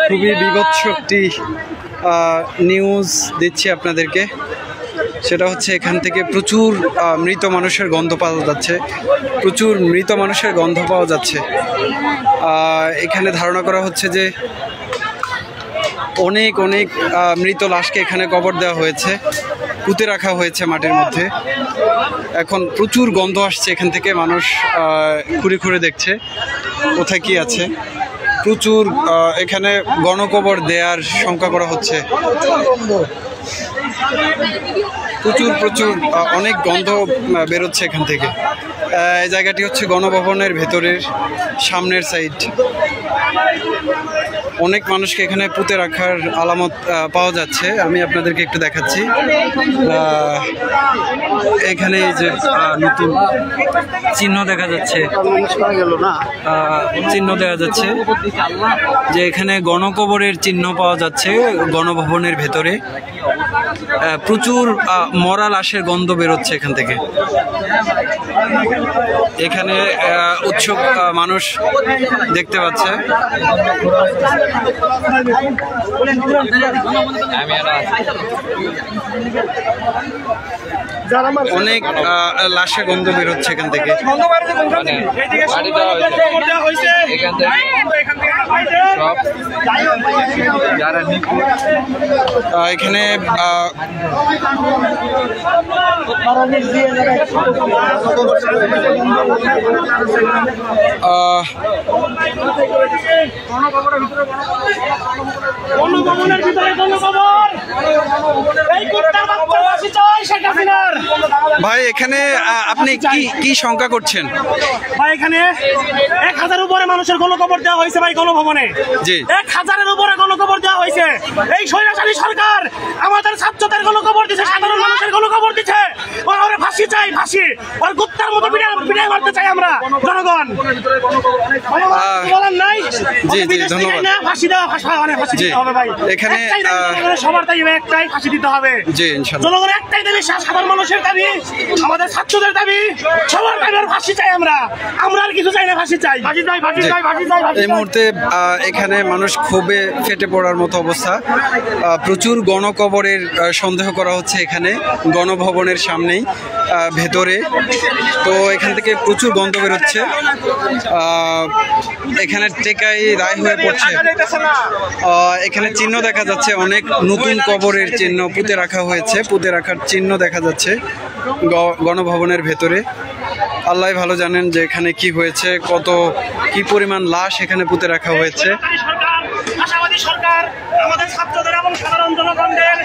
খুবই বিভৎস একটি নিউজ দিচ্ছি আপনাদেরকে। সেটা হচ্ছে এখান থেকে প্রচুর মৃত মানুষের গন্ধ পাওয়া যাচ্ছে, প্রচুর মৃত মানুষের গন্ধ পাওয়া যাচ্ছে। এখানে ধারণা করা হচ্ছে যে অনেক অনেক মৃত লাশকে এখানে কবর দেওয়া হয়েছে, পুঁতে রাখা হয়েছে মাটির মধ্যে। এখন প্রচুর গন্ধ আসছে এখান থেকে, মানুষ ঘুরে ঘুরে দেখছে কোথায় কি আছে। প্রচুর এখানে গণকবর দেওয়ার শঙ্কা করা হচ্ছে। প্রচুর প্রচুর অনেক গন্ধ বেরোচ্ছে এখান থেকে। এই জায়গাটি হচ্ছে গণভবনের ভেতরের সামনের সাইড। অনেক মানুষকে এখানে পুঁতে রাখার আলামত পাওয়া যাচ্ছে। আমি আপনাদেরকে একটু দেখাচ্ছি। এখানে এই যে নতুন চিহ্ন দেখা যাচ্ছে, চিহ্ন দেখা যাচ্ছে যে এখানে গণকবরের চিহ্ন পাওয়া যাচ্ছে গণভবনের ভেতরে। প্রচুর মরা লাশের গন্ধ বেরোচ্ছে এখান থেকে। এখানে উৎসুক মানুষ দেখতে পাচ্ছে। অনেক লাশের গন্ধ বেরোচ্ছে এখান থেকে। এখানে ভাই এখানে আপনি কি শঙ্কা করছেন? ভাই এখানে 1000 উপরে মানুষের গণকবর দেওয়া হয়েছে ভাই গণভবনে। জি, 1000-এর উপরে গণকবর দেওয়া হয়েছে। এই স্বৈরাচারী সরকার আমাদের ছাত্রদের গণকবর দিচ্ছে, সাধারণ মানুষের গণকবর দিচ্ছে। ওরা ফাঁসি চাই, ফাঁসি। ওর কুত্তার মতো পিটাই মারতে চাই আমরা জনগণ। বলার নাই। জি জি, ধন্যবাদ। ফাঁসি দেওয়া, ফাঁসি দিতে হবে ভাই। এখানে সবার দাবি একটাই, ফাঁসি দিতে হবে। জি, ইনশাআল্লাহ। জনগণের একটাই দাবি, সাধারণ মানুষের দাবি, আমাদের ছাত্রদের দাবি, সবার দাবি ফাঁসি চাই। আমরা আর কিছু চাই না, ফাঁসি চাই, ফাঁসি চাই, ফাঁসি চাই, ফাঁসি চাই। এই মুহূর্তে এখানে মানুষ ক্ষোভে ফেটে পড়ার মতো অবস্থা। প্রচুর গণকবরের সন্দেহ করা হচ্ছে এখানে গণভবনের সামনেই ভেতরে। তো এখান থেকে প্রচুর গন্ধ বেরোচ্ছে। এখানে টেকাই রায় হয়ে পড়ছে। এখানে চিহ্ন দেখা যাচ্ছে, অনেক নতুন কবরের চিহ্ন পুঁতে রাখা হয়েছে, পুঁতে রাখার চিহ্ন দেখা যাচ্ছে গণভবনের ভেতরে। আল্লাহ ভালো জানেন যে এখানে কি হয়েছে, কি পরিমাণ লাশ এখানে পুঁতে রাখা হয়েছে। আশাবাদী সরকার আমাদের ছাত্রদের এবং সাধারণ জনগণদের